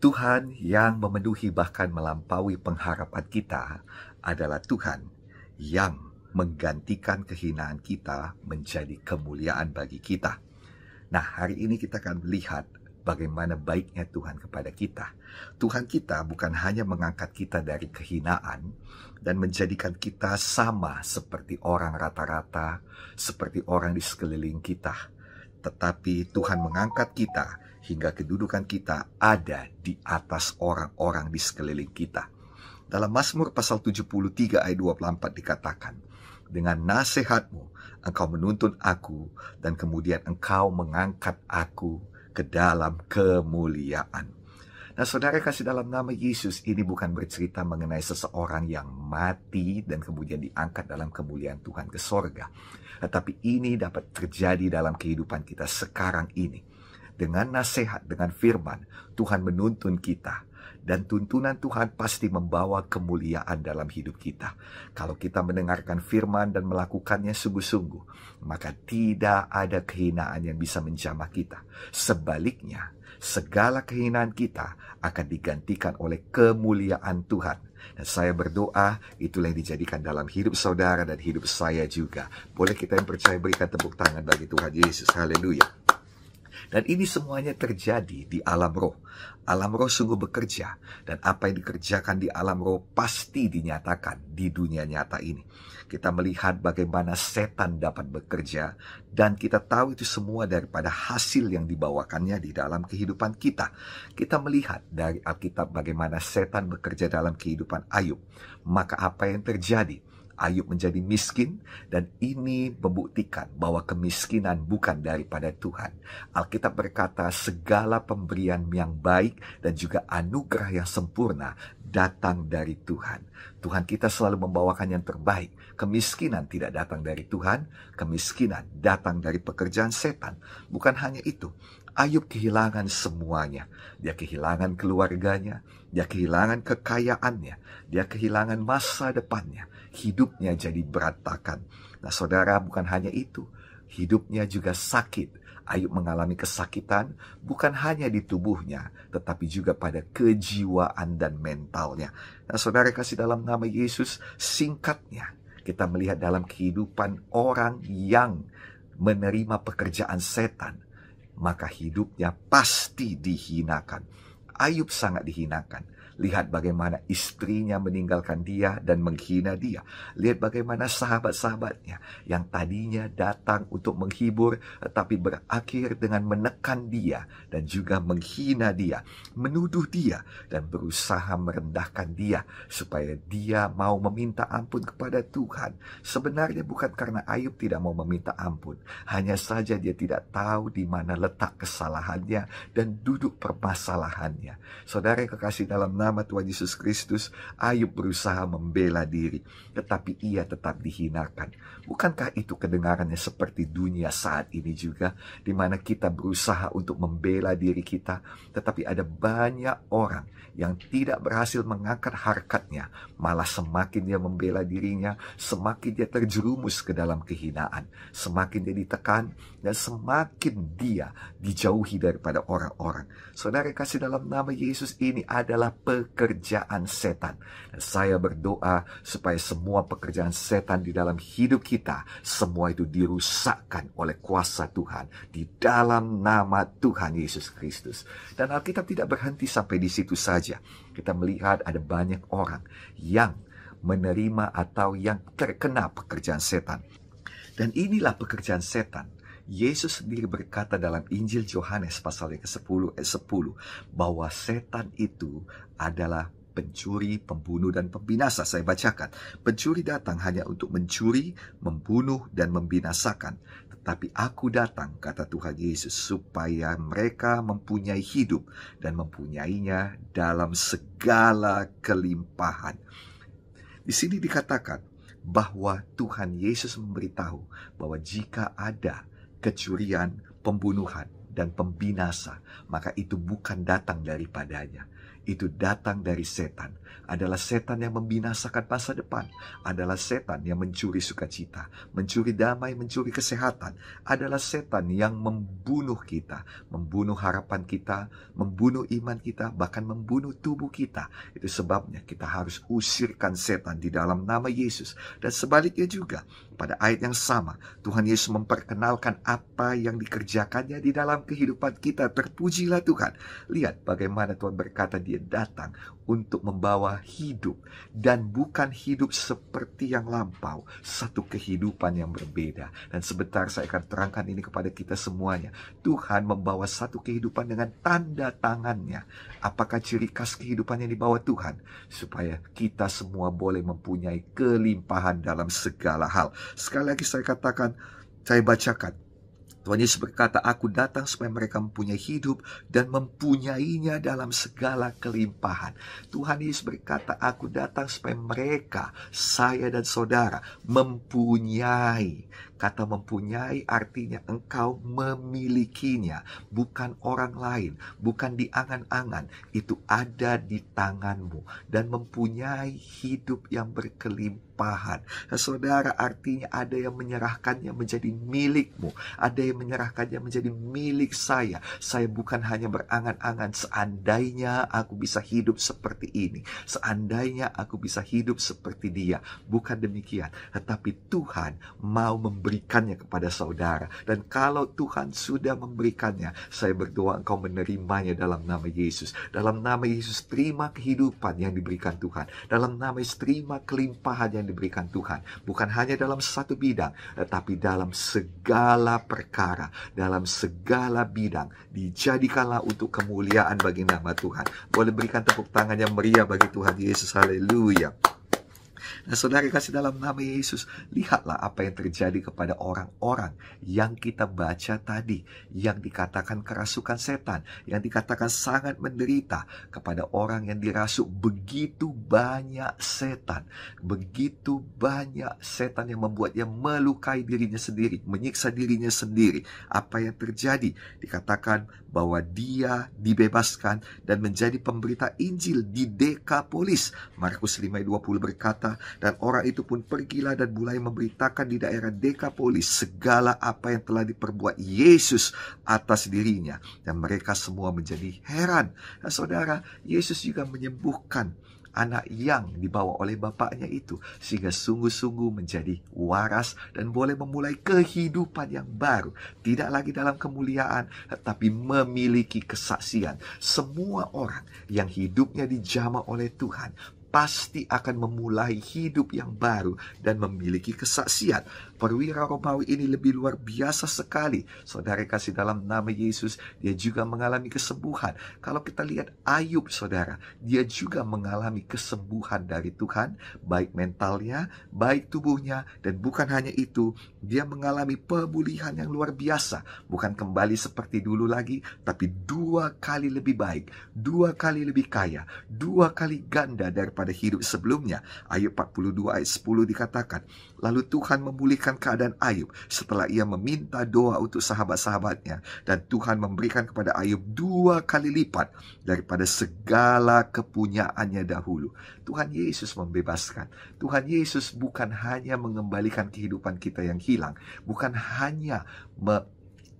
Tuhan yang memenuhi bahkan melampaui pengharapan kita adalah Tuhan yang menggantikan kehinaan kita menjadi kemuliaan bagi kita. Nah, hari ini kita akan melihat bagaimana baiknya Tuhan kepada kita. Tuhan kita bukan hanya mengangkat kita dari kehinaan dan menjadikan kita sama seperti orang rata-rata, seperti orang di sekeliling kita. Tetapi Tuhan mengangkat kita hingga kedudukan kita ada di atas orang-orang di sekeliling kita. Dalam Mazmur pasal 73 ayat 24 dikatakan, dengan nasihatmu engkau menuntun aku dan kemudian engkau mengangkat aku ke dalam kemuliaan. Nah, saudara kasih, dalam nama Yesus ini bukan bercerita mengenai seseorang yang mati dan kemudian diangkat dalam kemuliaan Tuhan ke sorga. Tetapi ini dapat terjadi dalam kehidupan kita sekarang ini. Dengan nasihat, dengan firman, Tuhan menuntun kita. Dan tuntunan Tuhan pasti membawa kemuliaan dalam hidup kita. Kalau kita mendengarkan firman dan melakukannya sungguh-sungguh, maka tidak ada kehinaan yang bisa menjamah kita. Sebaliknya, segala kehinaan kita akan digantikan oleh kemuliaan Tuhan. Dan saya berdoa itulah yang dijadikan dalam hidup saudara dan hidup saya juga. Boleh kita yang percaya berikan tepuk tangan bagi Tuhan Yesus. Haleluya. Dan ini semuanya terjadi di alam roh. Alam roh sungguh bekerja. Dan apa yang dikerjakan di alam roh pasti dinyatakan di dunia nyata ini. Kita melihat bagaimana setan dapat bekerja. Dan kita tahu itu semua daripada hasil yang dibawakannya di dalam kehidupan kita. Kita melihat dari Alkitab bagaimana setan bekerja dalam kehidupan Ayub. Maka apa yang terjadi? Ayub menjadi miskin, dan ini membuktikan bahwa kemiskinan bukan daripada Tuhan. Alkitab berkata segala pemberian yang baik dan juga anugerah yang sempurna datang dari Tuhan. Tuhan kita selalu membawakan yang terbaik. Kemiskinan tidak datang dari Tuhan, kemiskinan datang dari pekerjaan setan. Bukan hanya itu, Ayub kehilangan semuanya. Dia kehilangan keluarganya, dia kehilangan kekayaannya, dia kehilangan masa depannya. Hidupnya jadi berantakan. Nah, saudara, bukan hanya itu, hidupnya juga sakit. Ayub mengalami kesakitan bukan hanya di tubuhnya, tetapi juga pada kejiwaan dan mentalnya. Nah, saudara kasih, dalam nama Yesus, singkatnya kita melihat dalam kehidupan orang yang menerima pekerjaan setan, maka hidupnya pasti dihinakan. Ayub sangat dihinakan. Lihat bagaimana istrinya meninggalkan dia dan menghina dia. Lihat bagaimana sahabat-sahabatnya yang tadinya datang untuk menghibur, tetapi berakhir dengan menekan dia dan juga menghina dia, menuduh dia dan berusaha merendahkan dia supaya dia mau meminta ampun kepada Tuhan. Sebenarnya bukan karena Ayub tidak mau meminta ampun, hanya saja dia tidak tahu di mana letak kesalahannya dan duduk permasalahannya. Saudara yang kekasih, dalam nama Tuhan Yesus Kristus, Ayub berusaha membela diri, tetapi ia tetap dihinakan. Bukankah itu kedengarannya seperti dunia saat ini juga, di mana kita berusaha untuk membela diri kita, tetapi ada banyak orang yang tidak berhasil mengangkat harkatnya, malah semakin dia membela dirinya, semakin dia terjerumus ke dalam kehinaan, semakin dia ditekan, dan semakin dia dijauhi daripada orang-orang. Saudara kasih, dalam nama Yesus, ini adalah pekerjaan setan. Dan saya berdoa supaya semua pekerjaan setan di dalam hidup kita, semua itu dirusakkan oleh kuasa Tuhan di dalam nama Tuhan Yesus Kristus. Dan Alkitab tidak berhenti sampai di situ saja. Kita melihat ada banyak orang yang menerima atau yang terkena pekerjaan setan. Dan inilah pekerjaan setan. Yesus sendiri berkata dalam Injil Yohanes pasal yang ke-10 ayat 10 bahwa setan itu adalah pencuri, pembunuh, dan pembinasa. Saya bacakan. Pencuri datang hanya untuk mencuri, membunuh, dan membinasakan. Tetapi aku datang, kata Tuhan Yesus, supaya mereka mempunyai hidup dan mempunyainya dalam segala kelimpahan. Di sini dikatakan bahwa Tuhan Yesus memberitahu bahwa jika ada kecurian, pembunuhan, dan pembinasa, maka itu bukan datang daripadanya. itu datang dari setan. Adalah setan yang membinasakan masa depan. Adalah setan yang mencuri sukacita, mencuri damai, mencuri kesehatan. Adalah setan yang membunuh kita, membunuh harapan kita, membunuh iman kita, bahkan membunuh tubuh kita. Itu sebabnya kita harus usirkan setan di dalam nama Yesus. Dan sebaliknya juga, pada ayat yang sama, Tuhan Yesus memperkenalkan apa yang dikerjakannya di dalam kehidupan kita. Terpujilah Tuhan. Lihat bagaimana Tuhan berkata dia datang untuk membawa hidup, dan bukan hidup seperti yang lampau, satu kehidupan yang berbeda. Dan sebentar saya akan terangkan ini kepada kita semuanya. Tuhan membawa satu kehidupan dengan tanda tangannya. Apakah ciri khas kehidupan yang dibawa Tuhan? Supaya kita semua boleh mempunyai kelimpahan dalam segala hal. Sekali lagi saya katakan, saya bacakan. Tuhan Yesus berkata, aku datang supaya mereka mempunyai hidup dan mempunyainya dalam segala kelimpahan. Tuhan Yesus berkata, aku datang supaya mereka, saya dan saudara, mempunyai. Kata mempunyai artinya engkau memilikinya. Bukan orang lain, bukan di angan-angan. Itu ada di tanganmu. Dan mempunyai hidup yang berkelimpahan. Saudara, artinya ada yang menyerahkannya menjadi milikmu. Ada yang menyerahkannya menjadi milik saya. Saya bukan hanya berangan-angan, seandainya aku bisa hidup seperti ini, seandainya aku bisa hidup seperti dia. Bukan demikian, tetapi Tuhan mau memberikannya kepada saudara. Dan kalau Tuhan sudah memberikannya, saya berdoa engkau menerimanya dalam nama Yesus. Dalam nama Yesus, terima kehidupan yang diberikan Tuhan. Dalam nama Yesus, terima kelimpahan yang diberikan Tuhan. Bukan hanya dalam satu bidang, tetapi dalam segala perkara, dalam segala bidang. Dijadikanlah untuk kemuliaan bagi nama Tuhan. Boleh berikan tepuk tangan yang meriah bagi Tuhan Yesus. Haleluya. Nah, saudara kasih dalam nama Yesus, lihatlah apa yang terjadi kepada orang-orang yang kita baca tadi, yang dikatakan kerasukan setan, yang dikatakan sangat menderita, kepada orang yang dirasuk begitu banyak setan, begitu banyak setan yang membuatnya melukai dirinya sendiri, menyiksa dirinya sendiri. Apa yang terjadi? Dikatakan bahwa dia dibebaskan dan menjadi pemberita Injil di Dekapolis. Markus 5:20 berkata, dan orang itu pun pergilah dan mulai memberitakan di daerah Dekapolis segala apa yang telah diperbuat Yesus atas dirinya. Dan mereka semua menjadi heran. Nah, saudara, Yesus juga menyembuhkan anak yang dibawa oleh bapaknya itu, sehingga sungguh-sungguh menjadi waras dan boleh memulai kehidupan yang baru. Tidak lagi dalam kemuliaan, tetapi memiliki kesaksian. Semua orang yang hidupnya dijamah oleh Tuhan pasti akan memulai hidup yang baru dan memiliki kesaksian. Perwira Romawi ini lebih luar biasa sekali. Saudara kasih dalam nama Yesus, dia juga mengalami kesembuhan. Kalau kita lihat Ayub, saudara, dia juga mengalami kesembuhan dari Tuhan, baik mentalnya, baik tubuhnya, dan bukan hanya itu, dia mengalami pemulihan yang luar biasa. Bukan kembali seperti dulu lagi, tapi 2 kali lebih baik, 2 kali lebih kaya, 2 kali ganda daripada hidup sebelumnya. Ayub 42 ayat 10 dikatakan, lalu Tuhan memulihkan keadaan Ayub setelah ia meminta doa untuk sahabat-sahabatnya, dan Tuhan memberikan kepada Ayub 2 kali lipat daripada segala kepunyaannya dahulu. Tuhan Yesus membebaskan. Tuhan Yesus bukan hanya mengembalikan kehidupan kita yang hilang, bukan hanya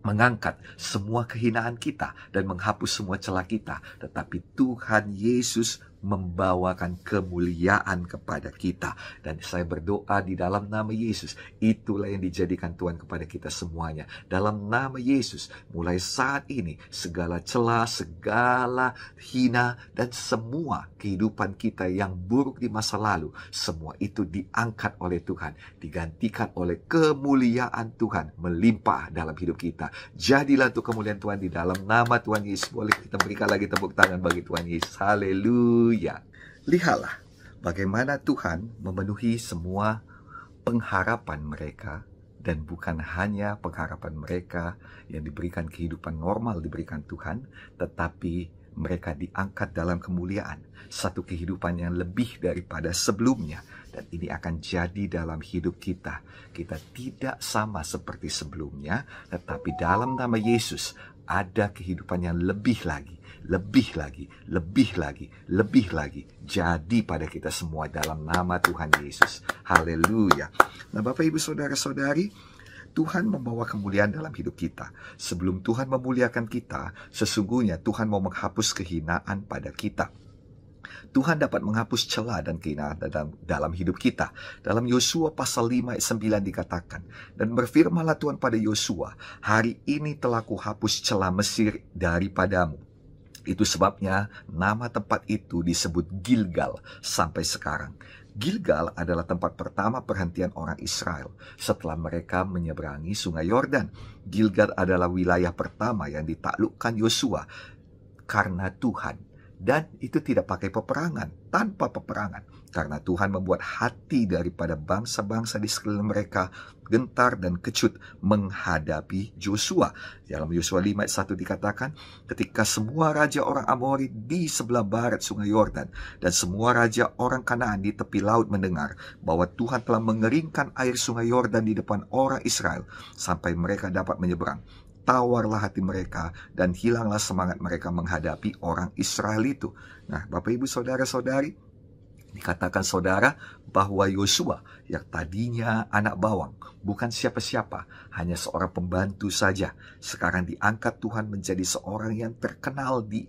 mengangkat semua kehinaan kita dan menghapus semua celah kita, tetapi Tuhan Yesus membawakan kemuliaan kepada kita. Dan saya berdoa di dalam nama Yesus, itulah yang dijadikan Tuhan kepada kita semuanya. Dalam nama Yesus, mulai saat ini, segala celah, segala hina, dan semua kehidupan kita yang buruk di masa lalu, semua itu diangkat oleh Tuhan, digantikan oleh kemuliaan Tuhan melimpah dalam hidup kita. Jadilah untuk kemuliaan Tuhan di dalam nama Tuhan Yesus. Boleh kita berikan lagi tepuk tangan bagi Tuhan Yesus. Haleluya. Lihatlah bagaimana Tuhan memenuhi semua pengharapan mereka, dan bukan hanya pengharapan mereka yang diberikan kehidupan normal diberikan Tuhan, tetapi mereka diangkat dalam kemuliaan, satu kehidupan yang lebih daripada sebelumnya. Dan ini akan jadi dalam hidup kita. Kita tidak sama seperti sebelumnya, tetapi dalam nama Yesus ada kehidupan yang lebih lagi. lebih lagi, lebih lagi, lebih lagi jadi pada kita semua dalam nama Tuhan Yesus. Haleluya. Nah, Bapak Ibu Saudara-saudari, Tuhan membawa kemuliaan dalam hidup kita. Sebelum Tuhan memuliakan kita, sesungguhnya Tuhan mau menghapus kehinaan pada kita. Tuhan dapat menghapus celah dan kehinaan dalam hidup kita. Dalam Yosua pasal 5 ayat 9 dikatakan, dan berfirmanlah Tuhan pada Yosua, hari ini telah kuhapus celah Mesir daripadamu. Itu sebabnya nama tempat itu disebut Gilgal sampai sekarang. Gilgal adalah tempat pertama perhentian orang Israel setelah mereka menyeberangi sungai Yordan. Gilgal adalah wilayah pertama yang ditaklukkan Yosua karena Tuhan. Dan itu tidak pakai peperangan, tanpa peperangan. Karena Tuhan membuat hati daripada bangsa-bangsa di sekeliling mereka gentar dan kecut menghadapi Yosua. Dalam Yosua 5 ayat 1 dikatakan, ketika semua raja orang Amori di sebelah barat sungai Yordan dan semua raja orang Kanaan di tepi laut mendengar bahwa Tuhan telah mengeringkan air sungai Yordan di depan orang Israel sampai mereka dapat menyeberang, tawarlah hati mereka dan hilanglah semangat mereka menghadapi orang Israel itu. Nah, Bapak Ibu Saudara-saudari, dikatakan saudara bahwa Yosua yang tadinya anak bawang, bukan siapa-siapa, hanya seorang pembantu saja, sekarang diangkat Tuhan menjadi seorang yang terkenal di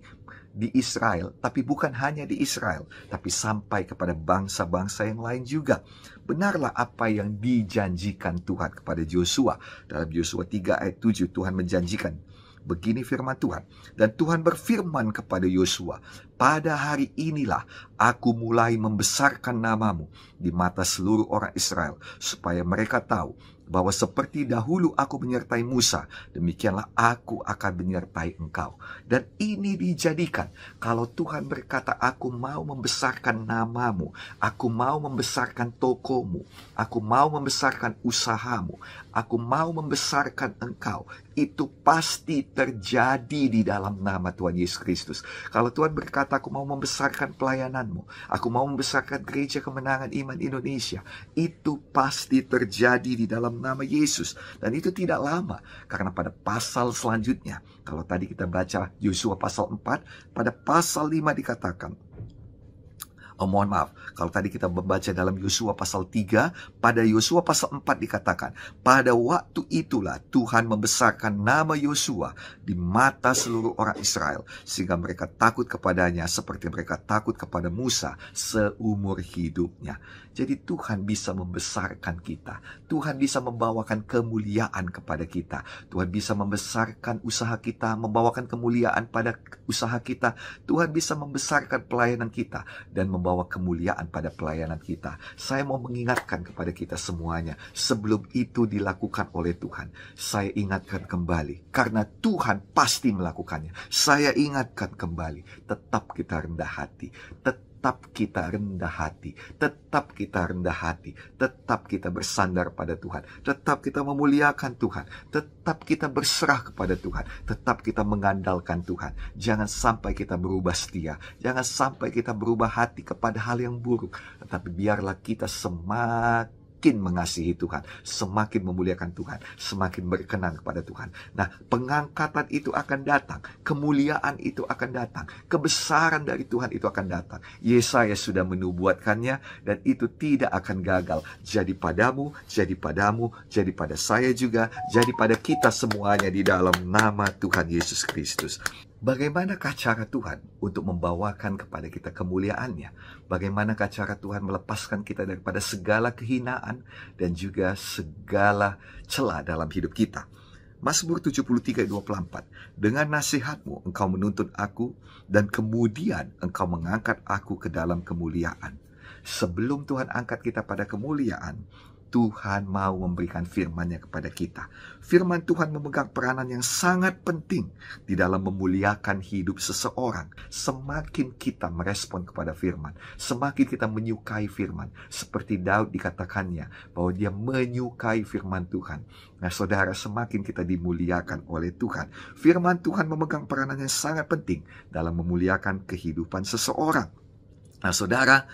Israel, tapi bukan hanya di Israel, tapi sampai kepada bangsa-bangsa yang lain juga. Benarlah apa yang dijanjikan Tuhan kepada Yosua. Dalam Yosua 3 ayat 7 Tuhan menjanjikan, begini firman Tuhan, dan Tuhan berfirman kepada Yosua, pada hari inilah aku mulai membesarkan namamu di mata seluruh orang Israel, supaya mereka tahu bahwa seperti dahulu aku menyertai Musa, demikianlah aku akan menyertai engkau. Dan ini dijadikan, kalau Tuhan berkata, aku mau membesarkan namamu, aku mau membesarkan tokomu, aku mau membesarkan usahamu, aku mau membesarkan engkau, itu pasti terjadi di dalam nama Tuhan Yesus Kristus. Kalau Tuhan berkata, aku mau membesarkan pelayananmu, aku mau membesarkan Gereja Kemenangan Iman Indonesia, itu pasti terjadi di dalam nama Yesus. Dan itu tidak lama, karena pada pasal selanjutnya, kalau tadi kita baca Yosua pasal 4, pada pasal 5 dikatakan, mohon maaf, kalau tadi kita membaca dalam Yosua pasal 3, pada Yosua pasal 4 dikatakan, pada waktu itulah Tuhan membesarkan nama Yosua di mata seluruh orang Israel, sehingga mereka takut kepadanya seperti mereka takut kepada Musa seumur hidupnya. Jadi Tuhan bisa membesarkan kita. Tuhan bisa membawakan kemuliaan kepada kita. Tuhan bisa membesarkan usaha kita, membawakan kemuliaan pada usaha kita. Tuhan bisa membesarkan pelayanan kita dan membawa kemuliaan pada pelayanan kita. Saya mau mengingatkan kepada kita semuanya, sebelum itu dilakukan oleh Tuhan, saya ingatkan kembali, karena Tuhan pasti melakukannya. Saya ingatkan kembali, tetap kita rendah hati, tetap kita rendah hati, tetap kita rendah hati, tetap kita bersandar pada Tuhan, tetap kita memuliakan Tuhan, tetap kita berserah kepada Tuhan, tetap kita mengandalkan Tuhan. Jangan sampai kita berubah setia, jangan sampai kita berubah hati kepada hal yang buruk, tetapi biarlah kita semakin mengasihi Tuhan, semakin memuliakan Tuhan, semakin berkenan kepada Tuhan. Nah, pengangkatan itu akan datang, kemuliaan itu akan datang, kebesaran dari Tuhan itu akan datang. Yesaya sudah menubuatkannya, dan itu tidak akan gagal. Jadi padamu, jadi padamu, jadi pada saya juga, jadi pada kita semuanya di dalam nama Tuhan Yesus Kristus. Bagaimanakah cara Tuhan untuk membawakan kepada kita kemuliaan-Nya? Bagaimanakah cara Tuhan melepaskan kita daripada segala kehinaan dan juga segala celah dalam hidup kita? Mazmur 73:24, dengan nasihat-Mu engkau menuntun aku, dan kemudian engkau mengangkat aku ke dalam kemuliaan. Sebelum Tuhan angkat kita pada kemuliaan, Tuhan mau memberikan firman-Nya kepada kita. Firman Tuhan memegang peranan yang sangat penting di dalam memuliakan hidup seseorang. Semakin kita merespon kepada firman, semakin kita menyukai firman. Seperti Daud dikatakannya bahwa dia menyukai firman Tuhan. Nah saudara, semakin kita dimuliakan oleh Tuhan. Firman Tuhan memegang peranan yang sangat penting dalam memuliakan kehidupan seseorang. Nah saudara,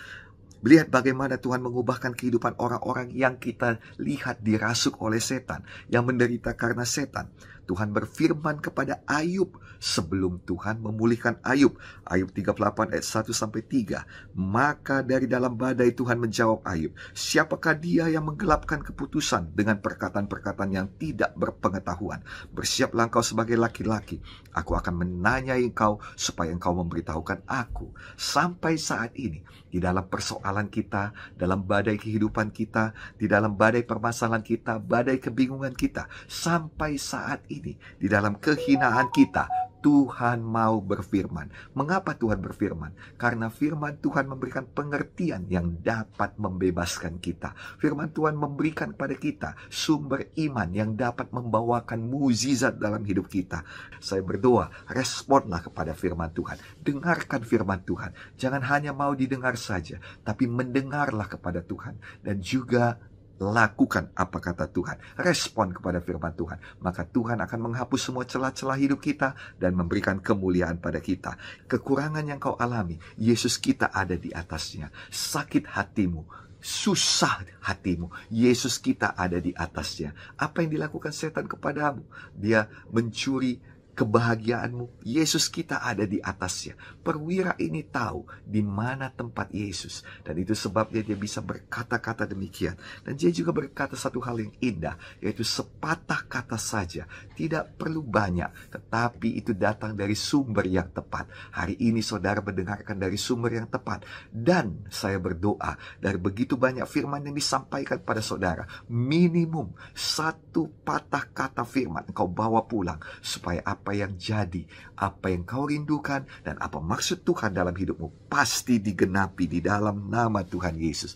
lihat bagaimana Tuhan mengubahkan kehidupan orang-orang yang kita lihat dirasuk oleh setan, yang menderita karena setan. Tuhan berfirman kepada Ayub sebelum Tuhan memulihkan Ayub. Ayub 38 ayat 1-3. Maka dari dalam badai Tuhan menjawab Ayub, siapakah dia yang menggelapkan keputusan dengan perkataan-perkataan yang tidak berpengetahuan? Bersiaplah engkau sebagai laki-laki. Aku akan menanyai engkau supaya engkau memberitahukan aku. Sampai saat ini, di dalam persoalan kita, dalam badai kehidupan kita, di dalam badai permasalahan kita, badai kebingungan kita, sampai saat ini, di dalam kehinaan kita, Tuhan mau berfirman. Mengapa Tuhan berfirman? Karena firman Tuhan memberikan pengertian yang dapat membebaskan kita. Firman Tuhan memberikan kepada kita sumber iman yang dapat membawakan mukjizat dalam hidup kita. Saya berdoa, responlah kepada firman Tuhan. Dengarkan firman Tuhan. Jangan hanya mau didengar saja, tapi mendengarlah kepada Tuhan. Dan juga lakukan apa kata Tuhan. Respon kepada firman Tuhan. Maka Tuhan akan menghapus semua celah-celah hidup kita dan memberikan kemuliaan pada kita. Kekurangan yang kau alami, Yesus kita ada di atasnya. Sakit hatimu, susah hatimu, Yesus kita ada di atasnya. Apa yang dilakukan setan kepadamu? Dia mencuri kebahagiaanmu, Yesus kita ada di atasnya. Perwira ini tahu di mana tempat Yesus, dan itu sebabnya dia bisa berkata-kata demikian. Dan dia juga berkata satu hal yang indah, yaitu sepatah kata saja, tidak perlu banyak, tetapi itu datang dari sumber yang tepat. Hari ini saudara mendengarkan dari sumber yang tepat, dan saya berdoa dari begitu banyak firman yang disampaikan pada saudara, minimum satu patah kata firman engkau bawa pulang, supaya apa yang jadi, apa yang kau rindukan, dan apa maksud Tuhan dalam hidupmu pasti digenapi di dalam nama Tuhan Yesus.